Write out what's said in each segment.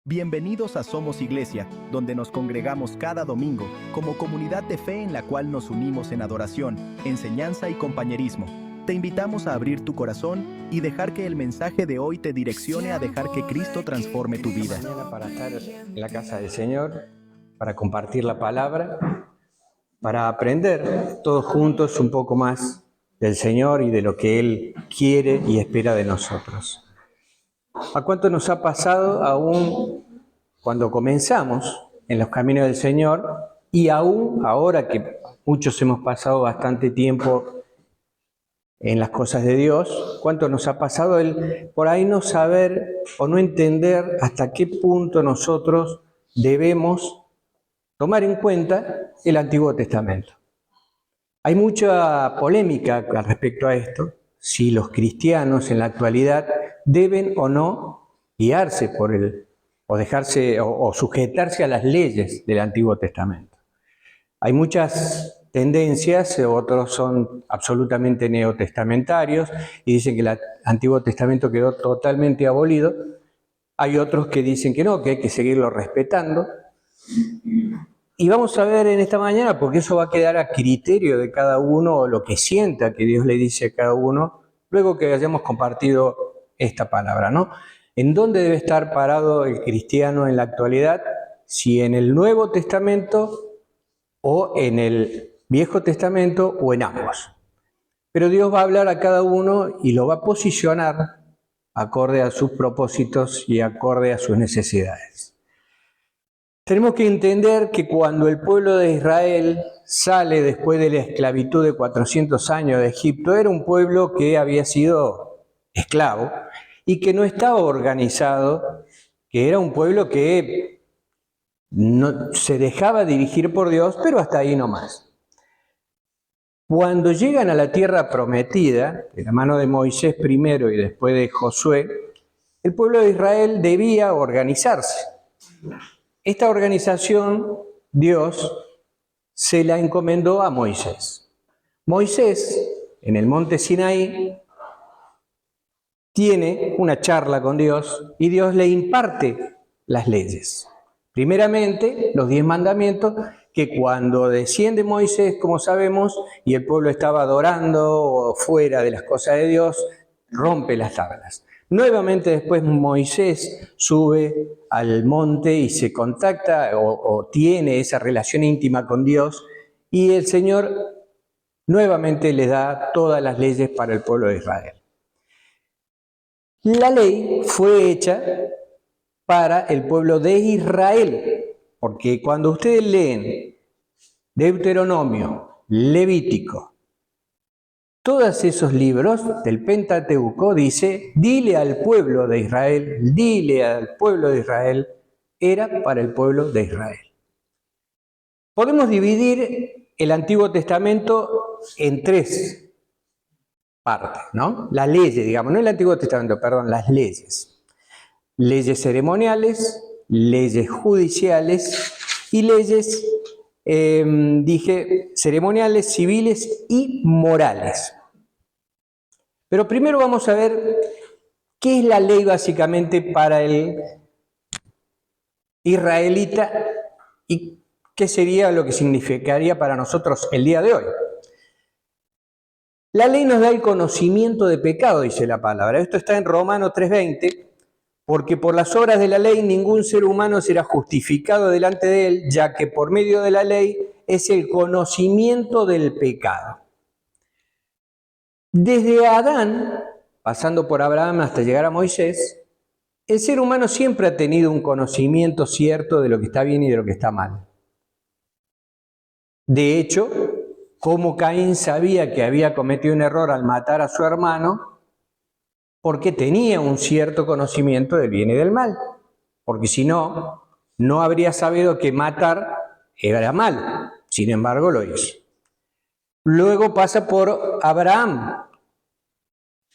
Bienvenidos a Somos Iglesia, donde nos congregamos cada domingo como comunidad de fe en la cual nos unimos en adoración, enseñanza y compañerismo. Te invitamos a abrir tu corazón y dejar que el mensaje de hoy te direccione a dejar que Cristo transforme tu vida. Mañana para estar en la casa del Señor, para compartir la palabra, para aprender todos juntos un poco más del Señor y de lo que Él quiere y espera de nosotros. ¿A cuánto nos ha pasado aún cuando comenzamos en los caminos del Señor y aún ahora que muchos hemos pasado bastante tiempo en las cosas de Dios, cuánto nos ha pasado el por ahí no saber o no entender hasta qué punto nosotros debemos tomar en cuenta el Antiguo Testamento? Hay mucha polémica al respecto a esto, si los cristianos en la actualidad deben o no guiarse por o dejarse o sujetarse a las leyes del Antiguo Testamento. Hay muchas tendencias, otros son absolutamente neotestamentarios y dicen que el Antiguo Testamento quedó totalmente abolido. Hay otros que dicen que no, que hay que seguirlo respetando. Y vamos a ver en esta mañana, porque eso va a quedar a criterio de cada uno, o lo que sienta que Dios le dice a cada uno, luego que hayamos compartido esta palabra, ¿no? ¿En dónde debe estar parado el cristiano en la actualidad? Si en el Nuevo Testamento o en el Viejo Testamento o en ambos. Pero Dios va a hablar a cada uno y lo va a posicionar acorde a sus propósitos y acorde a sus necesidades. Tenemos que entender que cuando el pueblo de Israel sale después de la esclavitud de 400 años de Egipto, era un pueblo que había sido esclavo y que no estaba organizado, que era un pueblo que no, se dejaba dirigir por Dios, pero hasta ahí nomás. Cuando llegan a la tierra prometida, de la mano de Moisés primero y después de Josué, el pueblo de Israel debía organizarse. Esta organización Dios se la encomendó a Moisés. Moisés, en el monte Sinaí, tiene una charla con Dios y Dios le imparte las leyes. Primeramente, los 10 mandamientos, que cuando desciende Moisés, como sabemos, y el pueblo estaba adorando o fuera de las cosas de Dios, rompe las tablas. Nuevamente después Moisés sube al monte y se contacta o tiene esa relación íntima con Dios, y el Señor nuevamente le da todas las leyes para el pueblo de Israel. La ley fue hecha para el pueblo de Israel, porque cuando ustedes leen Deuteronomio, Levítico, todos esos libros del Pentateuco dice, dile al pueblo de Israel, era para el pueblo de Israel. Podemos dividir el Antiguo Testamento en 3 partes, ¿no? Las leyes, digamos, no el Antiguo Testamento, perdón, las leyes. Leyes ceremoniales, leyes judiciales y leyes, ceremoniales, civiles y morales. Pero primero vamos a ver qué es la ley básicamente para el israelita y qué sería lo que significaría para nosotros el día de hoy. La ley nos da el conocimiento de pecado, dice la palabra. Esto está en Romanos 3:20, porque por las obras de la ley ningún ser humano será justificado delante de él, ya que por medio de la ley es el conocimiento del pecado. Desde Adán, pasando por Abraham hasta llegar a Moisés, el ser humano siempre ha tenido un conocimiento cierto de lo que está bien y de lo que está mal. De hecho, como Caín sabía que había cometido un error al matar a su hermano, porque tenía un cierto conocimiento del bien y del mal. Porque si no, no habría sabido que matar era mal. Sin embargo, lo hizo. Luego pasa por Abraham,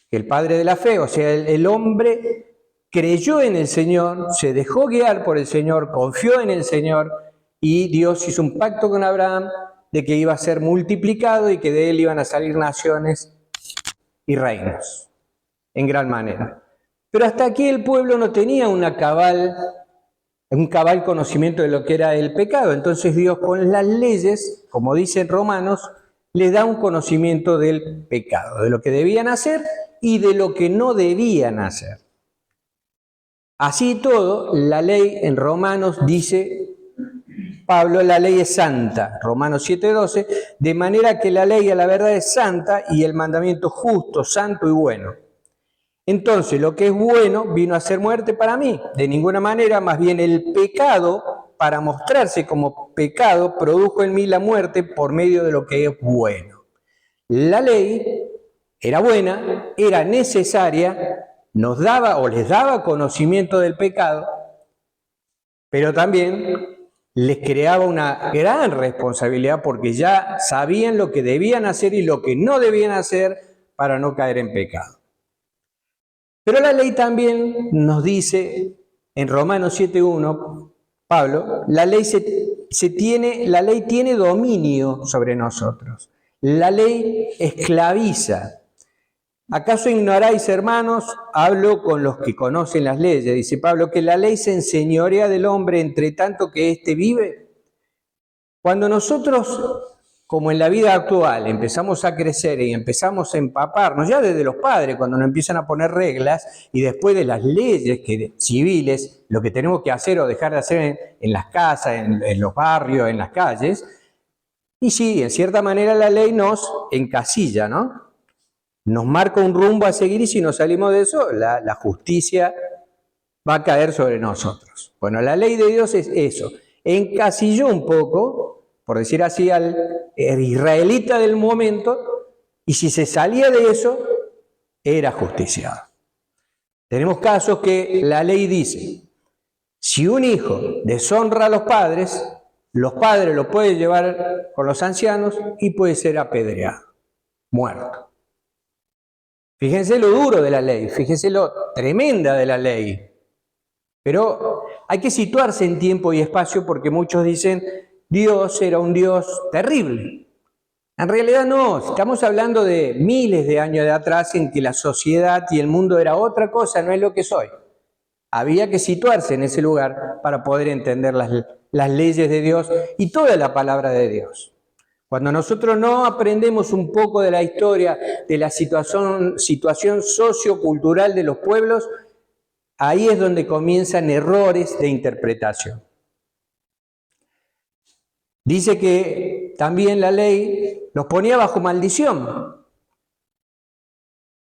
el padre de la fe, o sea, el hombre creyó en el Señor, se dejó guiar por el Señor, confió en el Señor, y Dios hizo un pacto con Abraham de que iba a ser multiplicado y que de él iban a salir naciones y reinos, en gran manera. Pero hasta aquí el pueblo no tenía una cabal un cabal conocimiento de lo que era el pecado. Entonces Dios con las leyes, como dicen Romanos, les da un conocimiento del pecado, de lo que debían hacer y de lo que no debían hacer. Así todo, la ley en Romanos dice Pablo, la ley es santa, Romanos 7:12, de manera que la ley a la verdad es santa y el mandamiento justo, santo y bueno. Entonces, lo que es bueno vino a ser muerte para mí. De ninguna manera, más bien el pecado, para mostrarse como pecado, produjo en mí la muerte por medio de lo que es bueno. La ley era buena, era necesaria, nos daba o les daba conocimiento del pecado, pero también les creaba una gran responsabilidad porque ya sabían lo que debían hacer y lo que no debían hacer para no caer en pecado. Pero la ley también nos dice en Romanos 7:1, Pablo, la ley tiene dominio sobre nosotros. La ley esclaviza. ¿Acaso ignoráis, hermanos? Hablo con los que conocen las leyes, dice Pablo, que la ley se enseñorea del hombre entre tanto que éste vive. Cuando nosotros, como en la vida actual, empezamos a crecer y empezamos a empaparnos, ya desde los padres, cuando nos empiezan a poner reglas, y después de las leyes civiles, lo que tenemos que hacer o dejar de hacer en las casas, en los barrios, en las calles, y sí, en cierta manera la ley nos encasilla, ¿no? Nos marca un rumbo a seguir y si nos salimos de eso, la justicia va a caer sobre nosotros. Bueno, la ley de Dios es eso. Encasilló un poco, por decir así, al israelita del momento, y si se salía de eso, era justiciado. Tenemos casos que la ley dice, si un hijo deshonra a los padres lo pueden llevar con los ancianos y puede ser apedreado, muerto. Fíjense lo duro de la ley, fíjense lo tremenda de la ley. Pero hay que situarse en tiempo y espacio porque muchos dicen, Dios era un Dios terrible. En realidad no, estamos hablando de miles de años de atrás en que la sociedad y el mundo era otra cosa, no es lo que soy. Había que situarse en ese lugar para poder entender las leyes de Dios y toda la palabra de Dios. Cuando nosotros no aprendemos un poco de la historia, de la situación sociocultural de los pueblos, ahí es donde comienzan errores de interpretación. Dice que también la ley los ponía bajo maldición.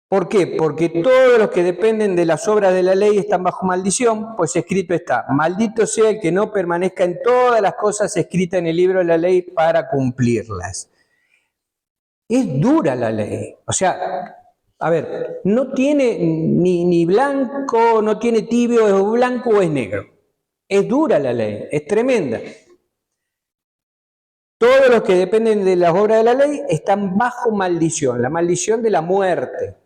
¿Por qué? Porque todos los que dependen de las obras de la ley están bajo maldición, pues escrito está, maldito sea el que no permanezca en todas las cosas escritas en el libro de la ley para cumplirlas. Es dura la ley, o sea, a ver, no tiene ni blanco, no tiene tibio, es blanco o es negro. Es dura la ley, es tremenda. Todos los que dependen de las obras de la ley están bajo maldición, la maldición de la muerte,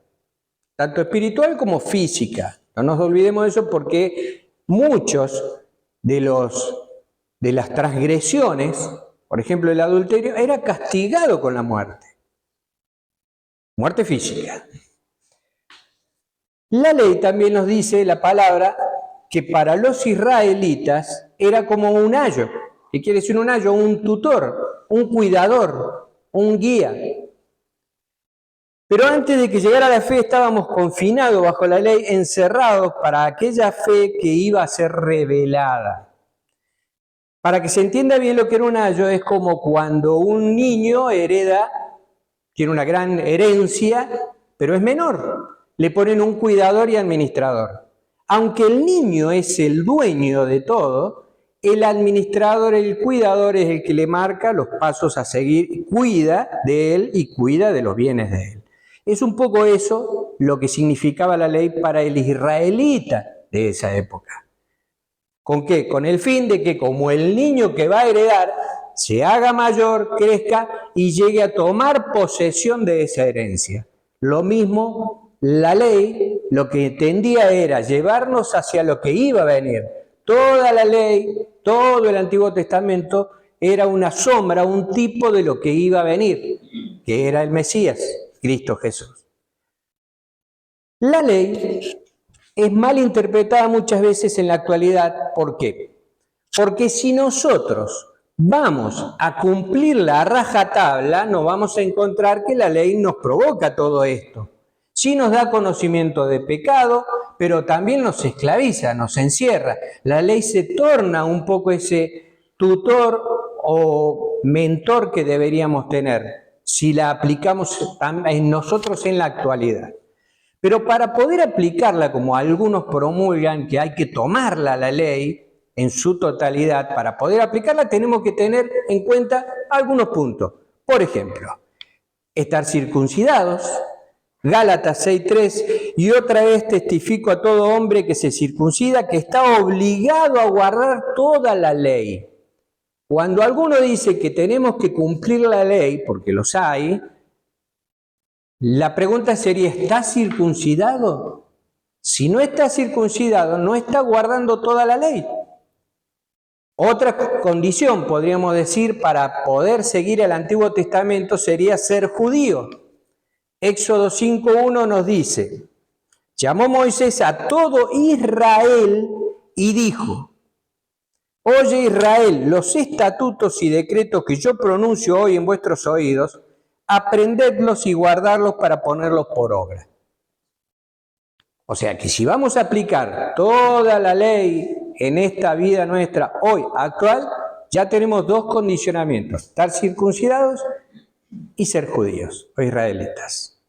tanto espiritual como física. No nos olvidemos de eso porque muchos de las transgresiones, por ejemplo el adulterio, era castigado con la muerte. Muerte física. La ley también nos dice, la palabra, que para los israelitas era como un ayo. ¿Qué quiere decir un ayo? Un tutor, un cuidador, un guía. Pero antes de que llegara la fe estábamos confinados bajo la ley, encerrados para aquella fe que iba a ser revelada. Para que se entienda bien lo que era un ayo, es como cuando un niño tiene una gran herencia, pero es menor. Le ponen un cuidador y administrador. Aunque el niño es el dueño de todo, el administrador, el cuidador es el que le marca los pasos a seguir, cuida de él y cuida de los bienes de él. Es un poco eso lo que significaba la ley para el israelita de esa época. ¿Con qué? Con el fin de que como el niño que va a heredar se haga mayor, crezca y llegue a tomar posesión de esa herencia. Lo mismo, la ley lo que tendía era llevarnos hacia lo que iba a venir. Toda la ley, todo el Antiguo Testamento era una sombra, un tipo de lo que iba a venir, que era el Mesías, Cristo Jesús. La ley es mal interpretada muchas veces en la actualidad. ¿Por qué? Porque si nosotros vamos a cumplirla a rajatabla, nos vamos a encontrar que la ley nos provoca todo esto. Sí nos da conocimiento de pecado, pero también nos esclaviza, nos encierra. La ley se torna un poco ese tutor o mentor que deberíamos tener si la aplicamos en nosotros en la actualidad. Pero para poder aplicarla, como algunos promulgan, que hay que tomarla la ley en su totalidad, para poder aplicarla tenemos que tener en cuenta algunos puntos. Por ejemplo, estar circuncidados, Gálatas 6:3, y otra vez testifico a todo hombre que se circuncida que está obligado a guardar toda la ley. Cuando alguno dice que tenemos que cumplir la ley, porque los hay, la pregunta sería, ¿está circuncidado? Si no está circuncidado, no está guardando toda la ley. Otra condición, podríamos decir, para poder seguir el Antiguo Testamento sería ser judío. Éxodo 5:1 nos dice, llamó Moisés a todo Israel y dijo, oye Israel, los estatutos y decretos que yo pronuncio hoy en vuestros oídos, aprendedlos y guardarlos para ponerlos por obra. O sea que si vamos a aplicar toda la ley en esta vida nuestra hoy actual, ya tenemos dos condicionamientos, estar circuncidados y ser judíos o israelitas.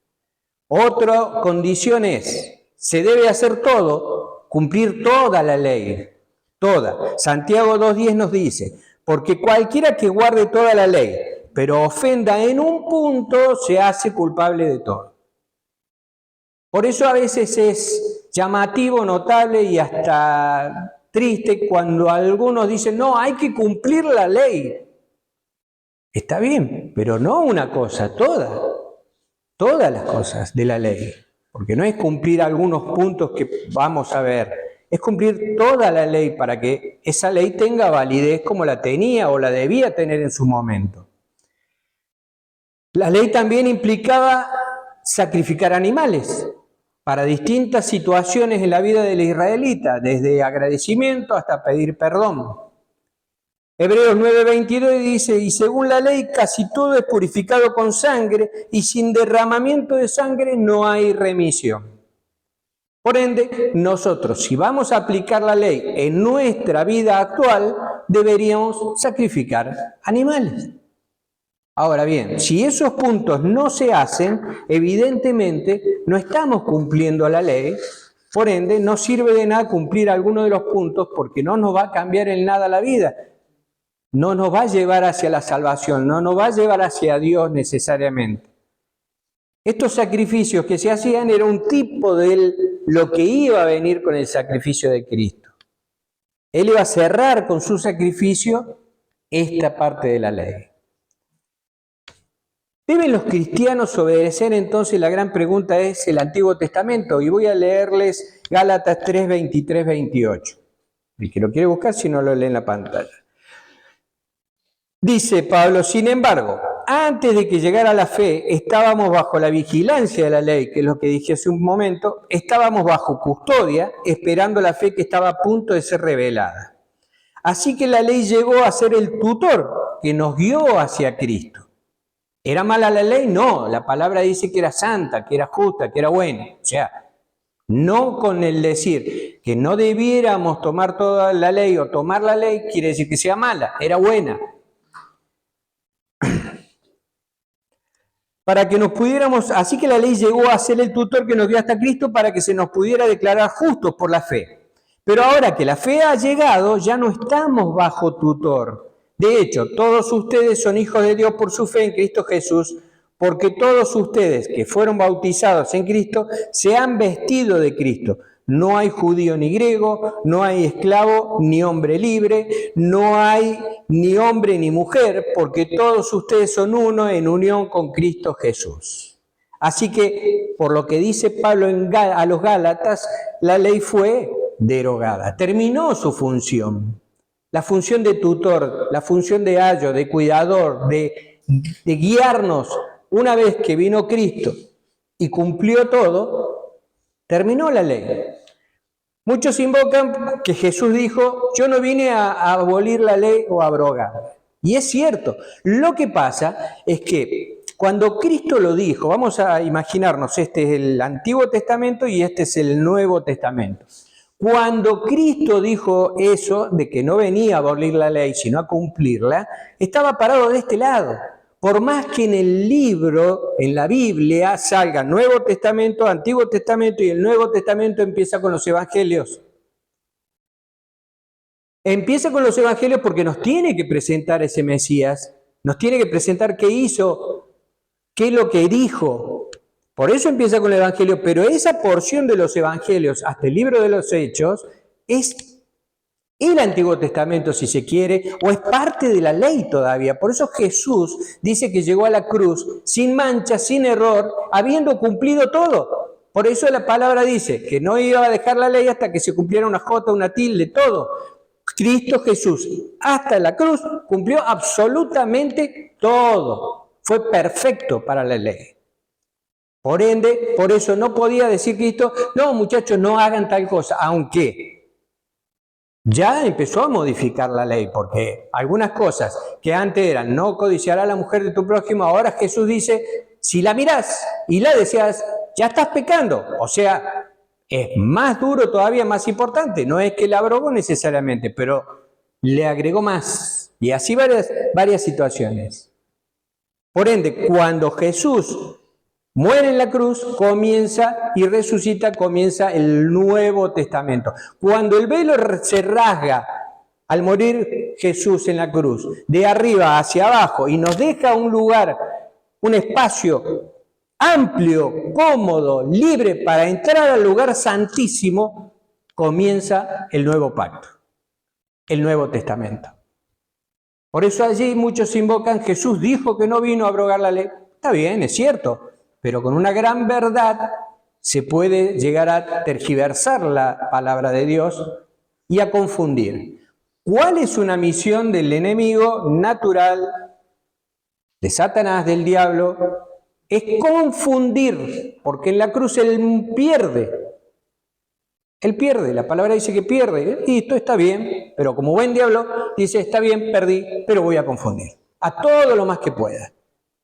Otra condición es, se debe hacer todo, cumplir toda la ley, toda. Santiago 2:10 nos dice, porque cualquiera que guarde toda la ley, pero ofenda en un punto, se hace culpable de todo. Por eso a veces es llamativo, notable y hasta triste cuando algunos dicen, no, hay que cumplir la ley. Está bien, pero no una cosa, todas las cosas de la ley. Porque no es cumplir algunos puntos que vamos a ver, es cumplir toda la ley para que esa ley tenga validez como la tenía o la debía tener en su momento. La ley también implicaba sacrificar animales para distintas situaciones en la vida del israelita, desde agradecimiento hasta pedir perdón. Hebreos 9:22 dice, y según la ley casi todo es purificado con sangre, y sin derramamiento de sangre no hay remisión. Por ende, nosotros, si vamos a aplicar la ley en nuestra vida actual, deberíamos sacrificar animales. Ahora bien, si esos puntos no se hacen, evidentemente no estamos cumpliendo la ley, por ende no sirve de nada cumplir alguno de los puntos porque no nos va a cambiar en nada la vida, no nos va a llevar hacia la salvación, no nos va a llevar hacia Dios necesariamente. Estos sacrificios que se hacían era un tipo de lo que iba a venir con el sacrificio de Cristo. Él iba a cerrar con su sacrificio esta parte de la ley. ¿Deben los cristianos obedecer? Entonces la gran pregunta es el Antiguo Testamento, y voy a leerles Gálatas 3:23-28. El que lo quiere buscar, si no lo lee en la pantalla. Dice Pablo, sin embargo, antes de que llegara la fe, estábamos bajo la vigilancia de la ley, que es lo que dije hace un momento, estábamos bajo custodia, esperando la fe que estaba a punto de ser revelada. Así que la ley llegó a ser el tutor que nos guió hacia Cristo. ¿Era mala la ley? No, la palabra dice que era santa, que era justa, que era buena. O sea, no con el decir que no debiéramos tomar toda la ley o tomar la ley quiere decir que sea mala, era buena. Para que nos pudiéramos, así que la ley llegó a ser el tutor que nos dio hasta Cristo para que se nos pudiera declarar justos por la fe. Pero ahora que la fe ha llegado, ya no estamos bajo tutor. De hecho, todos ustedes son hijos de Dios por su fe en Cristo Jesús, porque todos ustedes que fueron bautizados en Cristo se han vestido de Cristo. No hay judío ni griego, no hay esclavo ni hombre libre, no hay ni hombre ni mujer, porque todos ustedes son uno en unión con Cristo Jesús. Así que, por lo que dice Pablo a los Gálatas, la ley fue derogada, terminó su función. La función de tutor, la función de ayo, de cuidador, de guiarnos, una vez que vino Cristo y cumplió todo, terminó la ley. Muchos invocan que Jesús dijo, yo no vine a abolir la ley o a abrogarla. Y es cierto. Lo que pasa es que cuando Cristo lo dijo, vamos a imaginarnos, este es el Antiguo Testamento y este es el Nuevo Testamento. Cuando Cristo dijo eso, de que no venía a abolir la ley, sino a cumplirla, estaba parado de este lado. Por más que en el libro, en la Biblia, salga Nuevo Testamento, Antiguo Testamento y el Nuevo Testamento empieza con los Evangelios. Empieza con los Evangelios porque nos tiene que presentar ese Mesías, nos tiene que presentar qué hizo, qué es lo que dijo. Por eso empieza con el Evangelio, pero esa porción de los Evangelios, hasta el libro de los Hechos, es el Antiguo Testamento, si se quiere, o es parte de la ley todavía. Por eso Jesús dice que llegó a la cruz sin mancha, sin error, habiendo cumplido todo. Por eso la palabra dice que no iba a dejar la ley hasta que se cumpliera una jota, una tilde, todo. Cristo Jesús, hasta la cruz, cumplió absolutamente todo. Fue perfecto para la ley. Por ende, por eso no podía decir Cristo, no muchachos, no hagan tal cosa, aunque ya empezó a modificar la ley, porque algunas cosas que antes eran no codiciarás a la mujer de tu prójimo, ahora Jesús dice, si la mirás y la deseas, ya estás pecando. O sea, es más duro todavía, más importante. No es que la abrogó necesariamente, pero le agregó más. Y así varias situaciones. Por ende, cuando Jesús muere en la cruz, comienza y resucita, comienza el Nuevo Testamento. Cuando el velo se rasga al morir Jesús en la cruz, de arriba hacia abajo, y nos deja un lugar, un espacio amplio, cómodo, libre para entrar al lugar santísimo, comienza el nuevo pacto, el Nuevo Testamento. Por eso allí muchos invocan, Jesús dijo que no vino a abrogar la ley. Está bien, es cierto. Pero con una gran verdad se puede llegar a tergiversar la palabra de Dios y a confundir. ¿Cuál es una misión del enemigo natural, de Satanás, del diablo? Es confundir, porque en la cruz él pierde. Él pierde, la palabra dice que pierde. Y esto está bien, pero como buen diablo dice, está bien, perdí, pero voy a confundir. A todo lo más que pueda.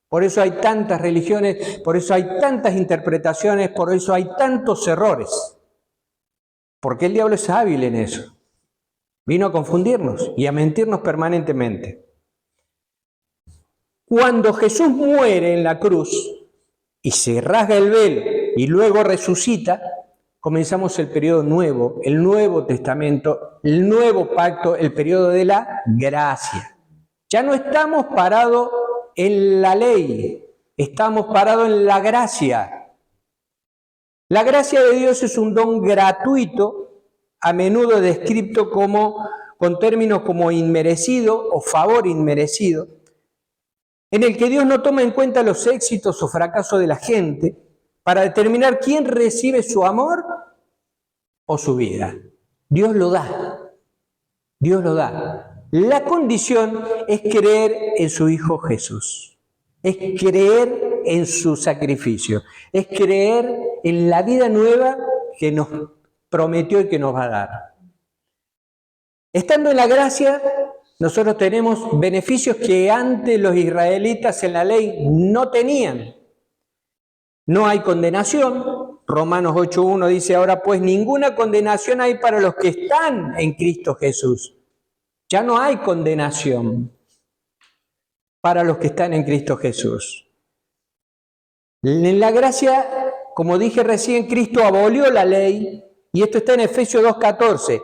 Por eso hay tantas religiones, por eso hay tantas interpretaciones, por eso hay tantos errores. Porque el diablo es hábil en eso. Vino a confundirnos y a mentirnos permanentemente. Cuando Jesús muere en la cruz y se rasga el velo y luego resucita, comenzamos el periodo nuevo, el Nuevo Testamento, el nuevo pacto, el periodo de la gracia. Ya no estamos parados en la ley, estamos parados en la gracia. La gracia de Dios es un don gratuito, a menudo descrito con términos como inmerecido o favor inmerecido, en el que Dios no toma en cuenta los éxitos o fracasos de la gente para determinar quién recibe su amor o su vida. Dios lo da. Dios lo da. La condición es creer en su Hijo Jesús, es creer en su sacrificio, es creer en la vida nueva que nos prometió y que nos va a dar. Estando en la gracia, nosotros tenemos beneficios que antes los israelitas en la ley no tenían. No hay condenación. Romanos 8.1 dice, ahora pues ninguna condenación hay para los que están en Cristo Jesús. Ya no hay condenación para los que están en Cristo Jesús. En la gracia, como dije recién, Cristo abolió la ley, y esto está en Efesios 2.14.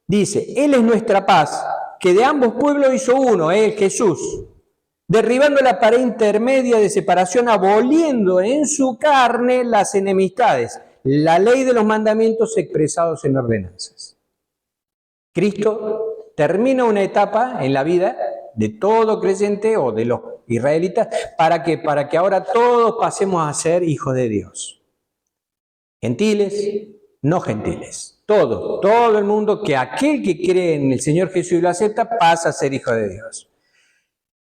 Dice, Él es nuestra paz, que de ambos pueblos hizo uno, Jesús, derribando la pared intermedia de separación, aboliendo en su carne las enemistades, la ley de los mandamientos expresados en ordenanzas. Cristo termina una etapa en la vida de todo creyente o de los israelitas, ¿para qué? Para que ahora todos pasemos a ser hijos de Dios. Gentiles, no gentiles, todo el mundo, que aquel que cree en el Señor Jesús y lo acepta, pasa a ser hijo de Dios.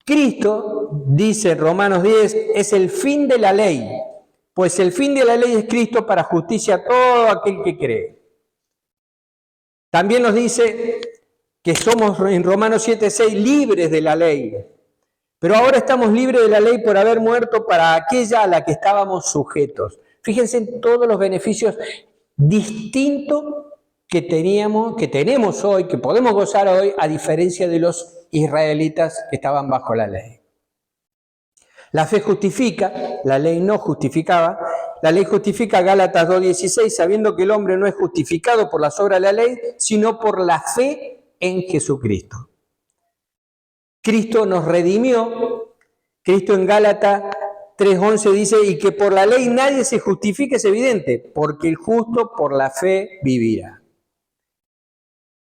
Cristo, dice Romanos 10, es el fin de la ley, pues el fin de la ley es Cristo para justicia a todo aquel que cree. También nos dice que somos en Romanos 7:6 libres de la ley. Pero ahora estamos libres de la ley por haber muerto para aquella a la que estábamos sujetos. Fíjense en todos los beneficios distintos que tenemos hoy, que podemos gozar hoy, a diferencia de los israelitas que estaban bajo la ley. La fe justifica, la ley no justificaba. La ley justifica, Gálatas 2:16, sabiendo que el hombre no es justificado por las obras de la ley, sino por la fe en Jesucristo. Cristo nos redimió. Cristo en Gálatas 3:11 dice, y que por la ley nadie se justifique, es evidente, porque el justo por la fe vivirá.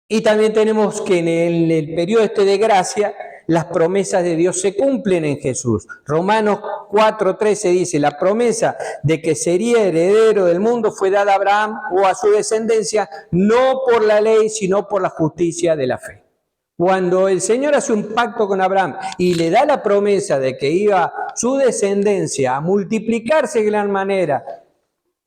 Y también tenemos que en el periodo de gracia, las promesas de Dios se cumplen en Jesús. Romanos 4:13 dice, la promesa de que sería heredero del mundo fue dada a Abraham o a su descendencia, no por la ley, sino por la justicia de la fe. Cuando el Señor hace un pacto con Abraham y le da la promesa de que iba su descendencia a multiplicarse de gran manera,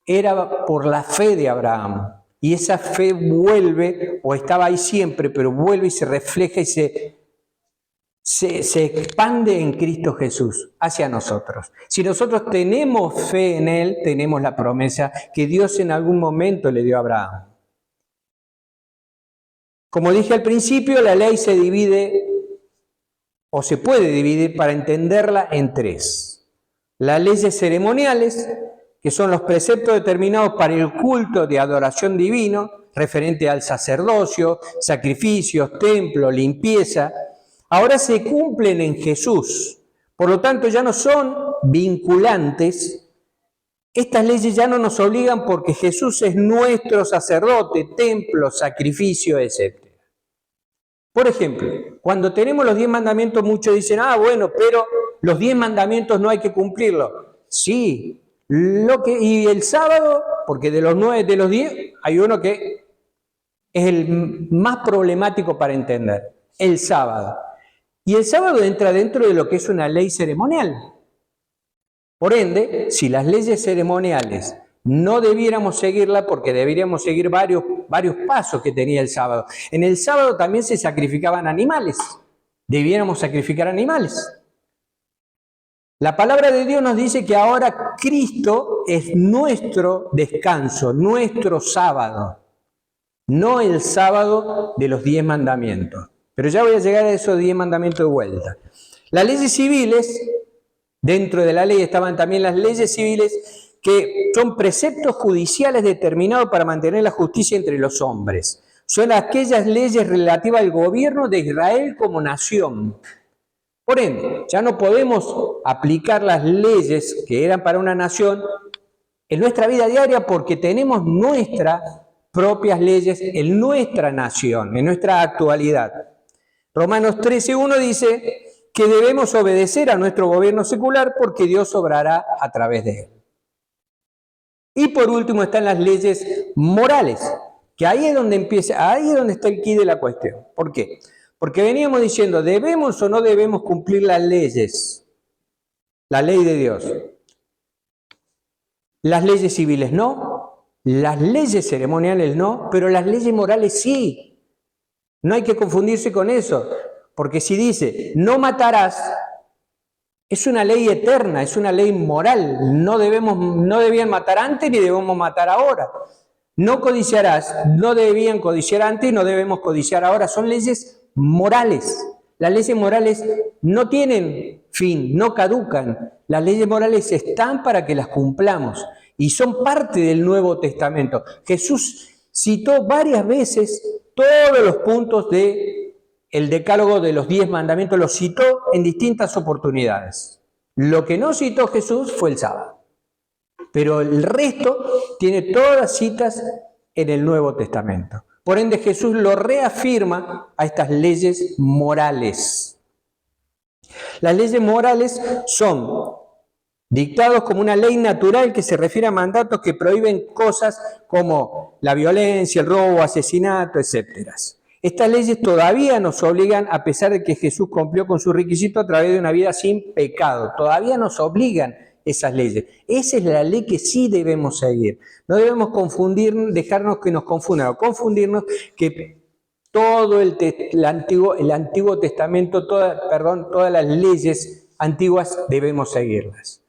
era por la fe de Abraham. Y esa fe vuelve, o estaba ahí siempre, pero vuelve y se refleja y se expande en Cristo Jesús hacia nosotros. Si nosotros tenemos fe en Él, tenemos la promesa que Dios en algún momento le dio a Abraham. Como dije al principio, la ley se divide o se puede dividir para entenderla en tres. Las leyes ceremoniales, que son los preceptos determinados para el culto de adoración divino, referente al sacerdocio, sacrificios, templo, limpieza, ahora se cumplen en Jesús. Por lo tanto, ya no son vinculantes. Estas leyes ya no nos obligan porque Jesús es nuestro sacerdote, templo, sacrificio, etc. Por ejemplo, cuando tenemos los 10 mandamientos, muchos dicen, bueno, pero los 10 mandamientos no hay que cumplirlos. Sí, y el sábado, porque de los 9, de los 10, hay uno que es el más problemático para entender, el sábado. Y el sábado entra dentro de lo que es una ley ceremonial. Por ende, si las leyes ceremoniales no debiéramos seguirla, porque deberíamos seguir varios pasos que tenía el sábado. En el sábado también se sacrificaban animales. Debiéramos sacrificar animales. La palabra de Dios nos dice que ahora Cristo es nuestro descanso, nuestro sábado. No el sábado de los 10 mandamientos. Pero ya voy a llegar a esos 10 mandamientos de vuelta. Las leyes civiles, dentro de la ley estaban también las leyes civiles, que son preceptos judiciales determinados para mantener la justicia entre los hombres. Son aquellas leyes relativas al gobierno de Israel como nación. Por ende, ya no podemos aplicar las leyes que eran para una nación en nuestra vida diaria porque tenemos nuestras propias leyes en nuestra nación, en nuestra actualidad. Romanos 13:1 dice que debemos obedecer a nuestro gobierno secular porque Dios obrará a través de él. Y por último están las leyes morales, que ahí es donde está el quid de la cuestión. ¿Por qué? Porque veníamos diciendo, ¿debemos o no debemos cumplir las leyes? La ley de Dios. Las leyes civiles no, las leyes ceremoniales no, pero las leyes morales sí. No hay que confundirse con eso, porque si dice, no matarás, es una ley eterna, es una ley moral. No debían matar antes ni debemos matar ahora. No codiciarás, no debían codiciar antes y no debemos codiciar ahora. Son leyes morales. Las leyes morales no tienen fin, no caducan. Las leyes morales están para que las cumplamos y son parte del Nuevo Testamento. Jesús citó varias veces todos los puntos del decálogo de los 10 mandamientos, los citó en distintas oportunidades. Lo que no citó Jesús fue el sábado. Pero el resto tiene todas las citas en el Nuevo Testamento. Por ende, Jesús lo reafirma a estas leyes morales. Las leyes morales son dictados como una ley natural que se refiere a mandatos que prohíben cosas como la violencia, el robo, asesinato, etc. Estas leyes todavía nos obligan, a pesar de que Jesús cumplió con su requisito a través de una vida sin pecado. Todavía nos obligan esas leyes. Esa es la ley que sí debemos seguir. No debemos dejarnos que nos confundan o confundirnos que todo el Antiguo Testamento, todas las leyes antiguas debemos seguirlas.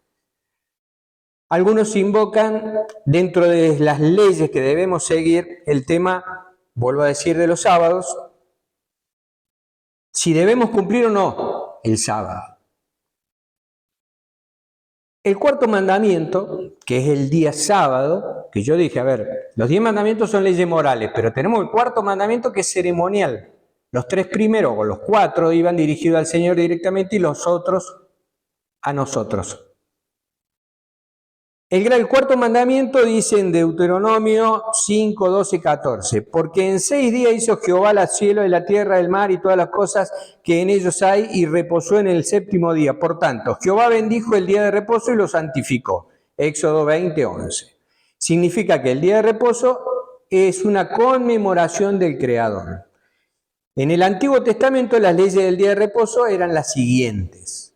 Algunos invocan dentro de las leyes que debemos seguir el tema, vuelvo a decir, de los sábados, si debemos cumplir o no el sábado. El cuarto mandamiento, que es el día sábado, que yo dije, a ver, los 10 mandamientos son leyes morales, pero tenemos el cuarto mandamiento que es ceremonial. Los 3 primeros o los 4 iban dirigidos al Señor directamente y los otros a nosotros. El cuarto mandamiento dice en Deuteronomio 5, 12 y 14, porque en 6 días hizo Jehová los cielos y la tierra, el mar y todas las cosas que en ellos hay, y reposó en el 7º día. Por tanto, Jehová bendijo el día de reposo y lo santificó. Éxodo 20, 11. Significa que el día de reposo es una conmemoración del Creador. En el Antiguo Testamento las leyes del día de reposo eran las siguientes.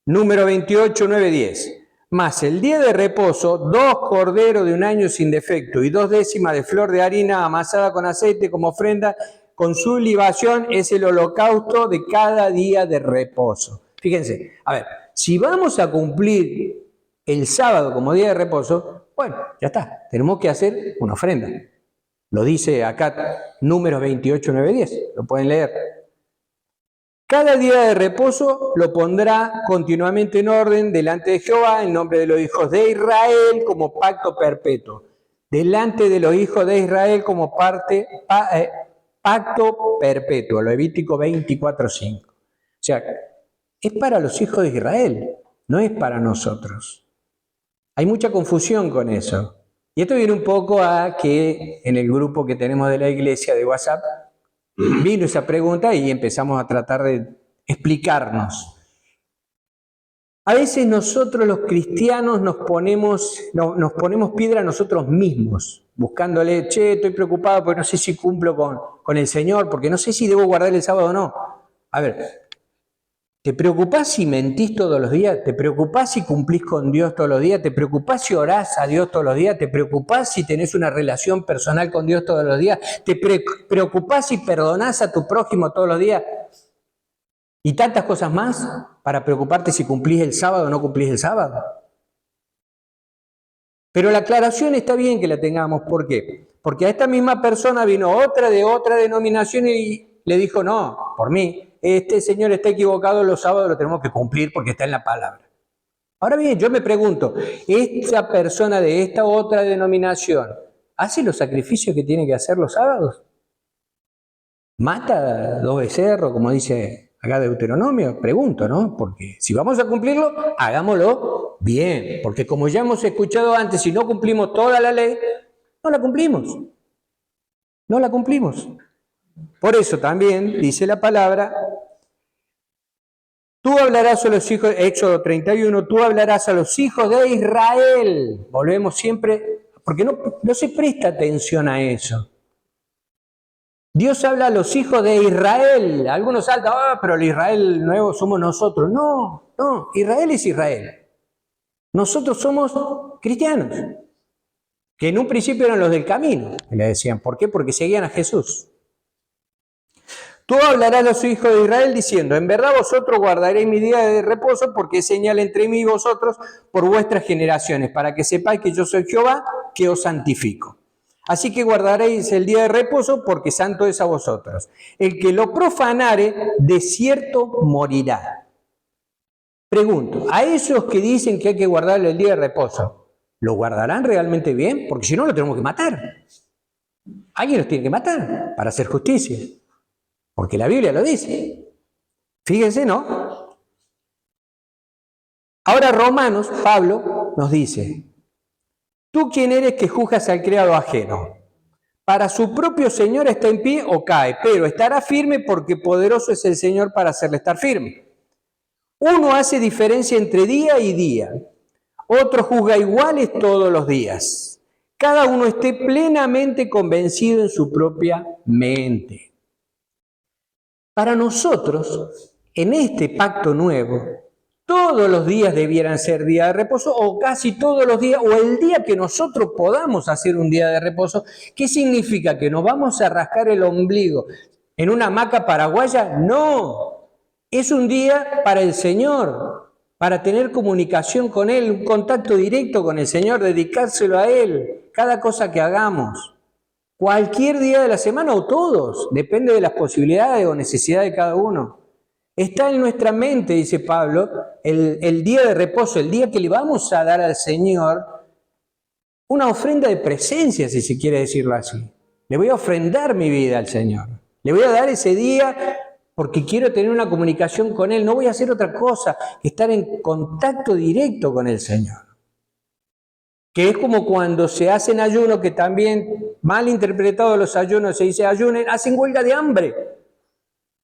Número 28, 9, 10. Más el día de reposo, 2 corderos de 1 año sin defecto y 2 décimas de flor de harina amasada con aceite como ofrenda, con su libación es el holocausto de cada día de reposo. Fíjense, a ver, si vamos a cumplir el sábado como día de reposo, bueno, ya está, tenemos que hacer una ofrenda. Lo dice acá Números 28, 9, 10, lo pueden leer. Cada día de reposo lo pondrá continuamente en orden delante de Jehová en nombre de los hijos de Israel como pacto perpetuo. Delante de los hijos de Israel como pacto perpetuo. Levítico 24, 5. O sea, es para los hijos de Israel, no es para nosotros. Hay mucha confusión con eso. Y esto viene un poco a que en el grupo que tenemos de la iglesia de WhatsApp, vino esa pregunta y empezamos a tratar de explicarnos. A veces nosotros los cristianos nos ponemos piedra a nosotros mismos, buscándole, estoy preocupado porque no sé si cumplo con el Señor, porque no sé si debo guardar el sábado o no. A ver, ¿te preocupás si mentís todos los días? ¿Te preocupás si cumplís con Dios todos los días? ¿Te preocupás si orás a Dios todos los días? ¿Te preocupás si tenés una relación personal con Dios todos los días? ¿Te preocupás si perdonás a tu prójimo todos los días? Y tantas cosas más para preocuparte si cumplís el sábado o no cumplís el sábado. Pero la aclaración está bien que la tengamos. ¿Por qué? Porque a esta misma persona vino otra de otra denominación y le dijo, no, por mí, este señor está equivocado, los sábados lo tenemos que cumplir porque está en la palabra. Ahora bien, yo me pregunto, ¿esta persona de esta otra denominación hace los sacrificios que tiene que hacer los sábados? ¿Mata 2 becerros, como dice acá Deuteronomio? Pregunto, ¿no? Porque si vamos a cumplirlo, hagámoslo bien. Porque como ya hemos escuchado antes, si no cumplimos toda la ley, no la cumplimos. No la cumplimos. Por eso también dice la palabra, tú hablarás a los hijos, Éxodo 31, tú hablarás a los hijos de Israel. Volvemos siempre, porque no se presta atención a eso. Dios habla a los hijos de Israel. Algunos saltan, pero el Israel nuevo somos nosotros. No, Israel es Israel. Nosotros somos cristianos, que en un principio eran los del camino, le decían. ¿Por qué? Porque seguían a Jesús. Tú hablarás a los hijos de Israel diciendo, en verdad vosotros guardaréis mi día de reposo porque es señal entre mí y vosotros por vuestras generaciones, para que sepáis que yo soy Jehová, que os santifico. Así que guardaréis el día de reposo porque santo es a vosotros. El que lo profanare, de cierto morirá. Pregunto, a esos que dicen que hay que guardar el día de reposo, ¿lo guardarán realmente bien? Porque si no, lo tenemos que matar. Alguien los tiene que matar para hacer justicia. Porque la Biblia lo dice. Fíjense, ¿no? Ahora Romanos, Pablo, nos dice, ¿tú quién eres que juzgas al criado ajeno? Para su propio Señor está en pie o cae, pero estará firme porque poderoso es el Señor para hacerle estar firme. Uno hace diferencia entre día y día, otro juzga iguales todos los días. Cada uno esté plenamente convencido en su propia mente. Para nosotros, en este pacto nuevo, Todos los días debieran ser día de reposo, o casi todos los días, o el día que nosotros podamos hacer un día de reposo. ¿Qué significa? ¿Que nos vamos a rascar el ombligo en una hamaca paraguaya? No, es un día para el Señor, para tener comunicación con Él, un contacto directo con el Señor, dedicárselo a Él, cada cosa que hagamos. Cualquier día de la semana o todos, depende de las posibilidades o necesidades de cada uno. Está en nuestra mente, dice Pablo, el día de reposo, el día que le vamos a dar al Señor una ofrenda de presencia, si se quiere decirlo así. Le voy a ofrendar mi vida al Señor. Le voy a dar ese día porque quiero tener una comunicación con Él. No voy a hacer otra cosa que estar en contacto directo con el Señor. Que es como cuando se hacen ayunos, que también mal interpretados los ayunos, se dice ayunen, hacen huelga de hambre.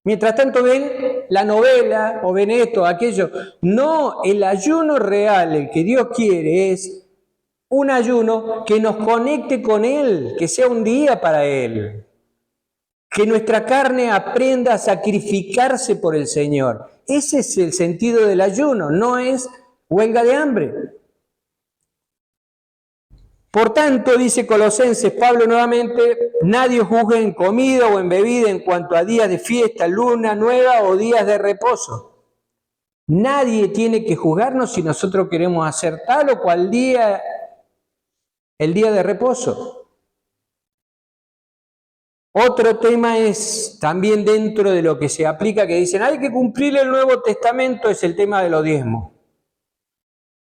Mientras tanto ven la novela o ven esto, aquello. No, el ayuno real, el que Dios quiere, es un ayuno que nos conecte con Él, que sea un día para Él. Que nuestra carne aprenda a sacrificarse por el Señor. Ese es el sentido del ayuno, no es huelga de hambre. Por tanto, dice Colosenses, Pablo nuevamente, nadie juzgue en comida o en bebida en cuanto a días de fiesta, luna nueva o días de reposo. Nadie tiene que juzgarnos si nosotros queremos hacer tal o cual día, el día de reposo. Otro tema es también dentro de lo que se aplica, que dicen, hay que cumplir el Nuevo Testamento, es el tema de los diezmos.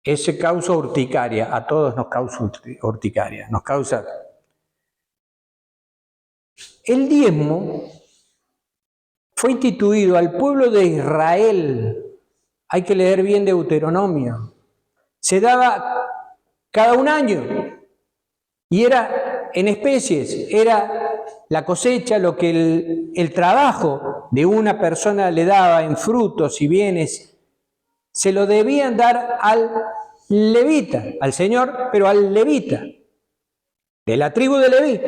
Ese causa urticaria, a todos nos causa urticaria, nos causa. El diezmo fue instituido al pueblo de Israel, hay que leer bien Deuteronomio, se daba cada un año y era en especies, era la cosecha, lo que el trabajo de una persona le daba en frutos y bienes, se lo debían dar al levita, al Señor, pero al levita, de la tribu de Leví,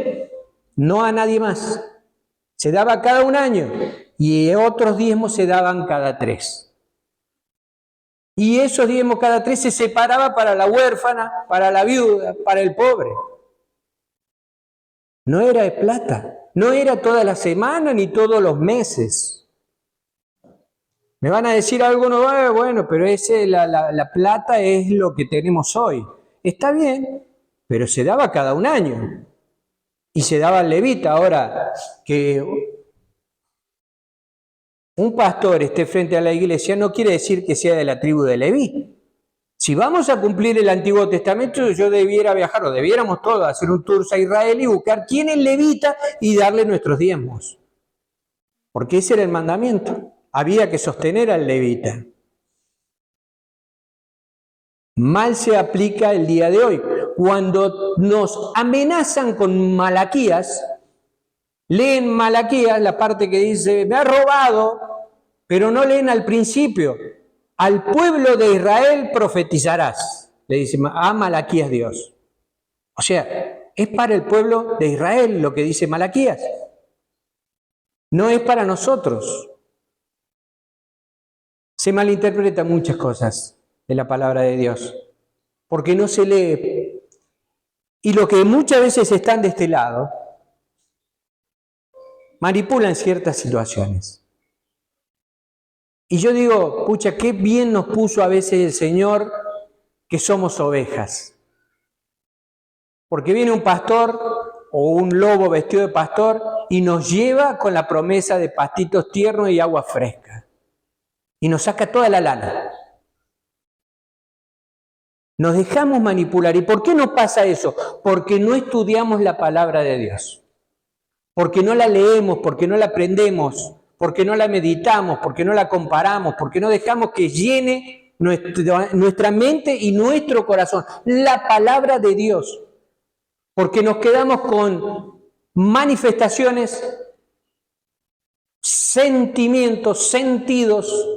no a nadie más. Se daba cada un año y otros diezmos se daban cada 3. Y esos diezmos cada 3 se separaba para la huérfana, para la viuda, para el pobre. No era de plata, no era toda la semana ni todos los meses. Me van a decir algunos, bueno, pero la plata es lo que tenemos hoy. Está bien, pero se daba cada un año. Y se daba al levita. Ahora, que un pastor esté frente a la iglesia no quiere decir que sea de la tribu de Leví. Si vamos a cumplir el Antiguo Testamento, yo debiera viajar, o debiéramos todos hacer un tour a Israel y buscar quién es levita y darle nuestros diezmos. Porque ese era el mandamiento. Había que sostener al levita. Mal se aplica el día de hoy. Cuando nos amenazan con Malaquías, leen Malaquías, la parte que dice, me ha robado, pero no leen al principio. Al pueblo de Israel profetizarás, le dice a Malaquías Dios. O sea, es para el pueblo de Israel lo que dice Malaquías. No es para nosotros. Se malinterpretan muchas cosas de la palabra de Dios, porque no se lee. Y los que muchas veces están de este lado, manipulan ciertas situaciones. Y yo digo, pucha, qué bien nos puso a veces el Señor que somos ovejas. Porque viene un pastor o un lobo vestido de pastor y nos lleva con la promesa de pastitos tiernos y agua fresca. Y nos saca toda la lana. Nos dejamos manipular. ¿Y por qué nos pasa eso? Porque no estudiamos la palabra de Dios. Porque no la leemos, porque no la aprendemos, porque no la meditamos, porque no la comparamos, porque no dejamos que llene nuestra mente y nuestro corazón. La palabra de Dios. Porque nos quedamos con manifestaciones, sentimientos, sentidos,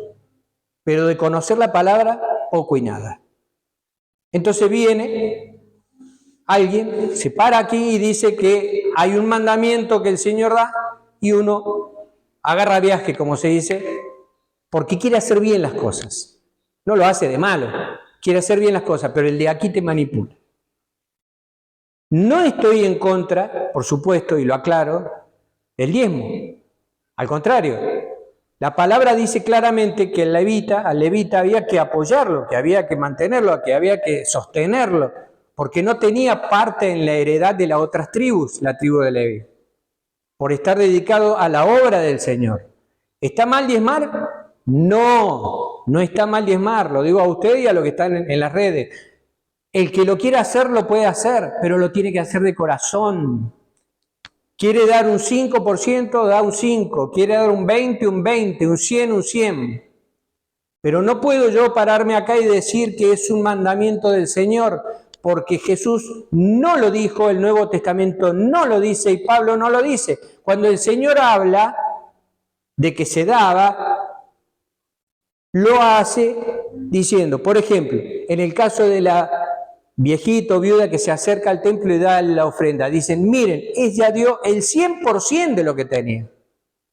pero de conocer la palabra, poco y nada. Entonces viene alguien, se para aquí y dice que hay un mandamiento que el Señor da y uno agarra viaje, como se dice, porque quiere hacer bien las cosas. No lo hace de malo, quiere hacer bien las cosas, pero el de aquí te manipula. No estoy en contra, por supuesto, y lo aclaro, del diezmo. Al contrario, la palabra dice claramente que al levita había que apoyarlo, que había que mantenerlo, que había que sostenerlo, porque no tenía parte en la heredad de las otras tribus, la tribu de Leví, por estar dedicado a la obra del Señor. ¿Está mal diezmar? No, no está mal diezmar, lo digo a usted y a los que están en las redes. El que lo quiera hacer, lo puede hacer, pero lo tiene que hacer de corazón. Quiere dar un 5%, da un 5%. Quiere dar un 20%, un 20%, un 100%, un 100%. Pero no puedo yo pararme acá y decir que es un mandamiento del Señor, porque Jesús no lo dijo, el Nuevo Testamento no lo dice y Pablo no lo dice. Cuando el Señor habla de que se daba, lo hace diciendo, por ejemplo, en el caso de la viejita o viuda que se acerca al templo y da la ofrenda, dicen, miren, ella dio el 100% de lo que tenía,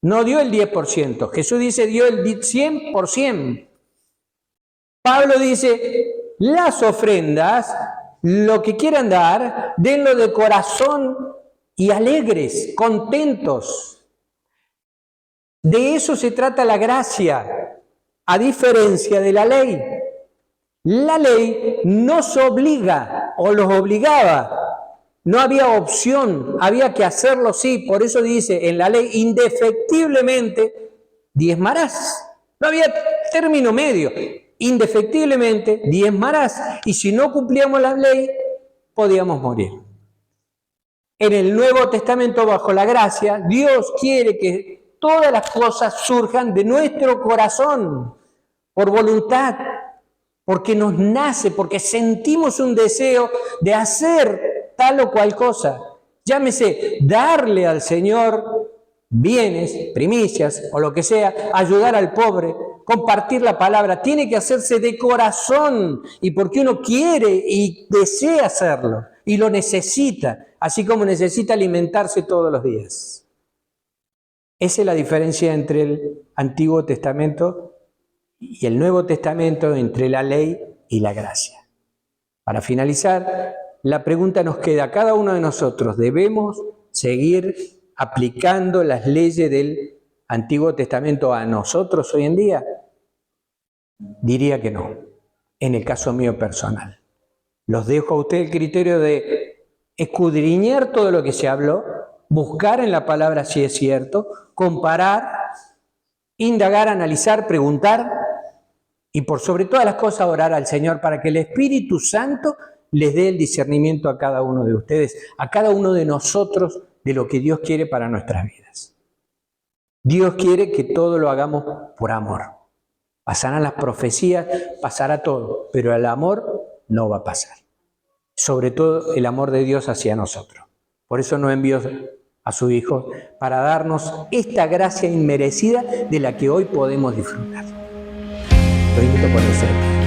no dio el 10%. Jesús dice, dio el 100%. Pablo dice, las ofrendas, lo que quieran dar, denlo de corazón y alegres, contentos. De eso se trata la gracia, a diferencia de la ley. La ley nos obliga o los obligaba. No había opción, había que hacerlo sí. Por eso dice en la ley, indefectiblemente diezmarás. No había término medio. Indefectiblemente diezmarás. Y si no cumplíamos la ley, podíamos morir. En el Nuevo Testamento, bajo la gracia, Dios quiere que todas las cosas surjan de nuestro corazón, por voluntad, porque nos nace, porque sentimos un deseo de hacer tal o cual cosa. Llámese darle al Señor bienes, primicias o lo que sea, ayudar al pobre, compartir la palabra. Tiene que hacerse de corazón y porque uno quiere y desea hacerlo y lo necesita, así como necesita alimentarse todos los días. Esa es la diferencia entre el Antiguo Testamento y el Nuevo Testamento, entre la ley y la gracia. Para finalizar, la pregunta nos queda a cada uno de nosotros: ¿debemos seguir aplicando las leyes del Antiguo Testamento a nosotros hoy en día? Diría que no, en el caso mío personal. Los dejo a usted el criterio de escudriñar todo lo que se habló, buscar en la palabra si es cierto, comparar, indagar, analizar, preguntar y por sobre todas las cosas orar al Señor para que el Espíritu Santo les dé el discernimiento a cada uno de ustedes, a cada uno de nosotros, de lo que Dios quiere para nuestras vidas. Dios quiere que todo lo hagamos por amor. Pasarán las profecías, pasará todo, pero el amor no va a pasar. Sobre todo el amor de Dios hacia nosotros. Por eso nos envió a su Hijo para darnos esta gracia inmerecida de la que hoy podemos disfrutar. Lo invito por el ser.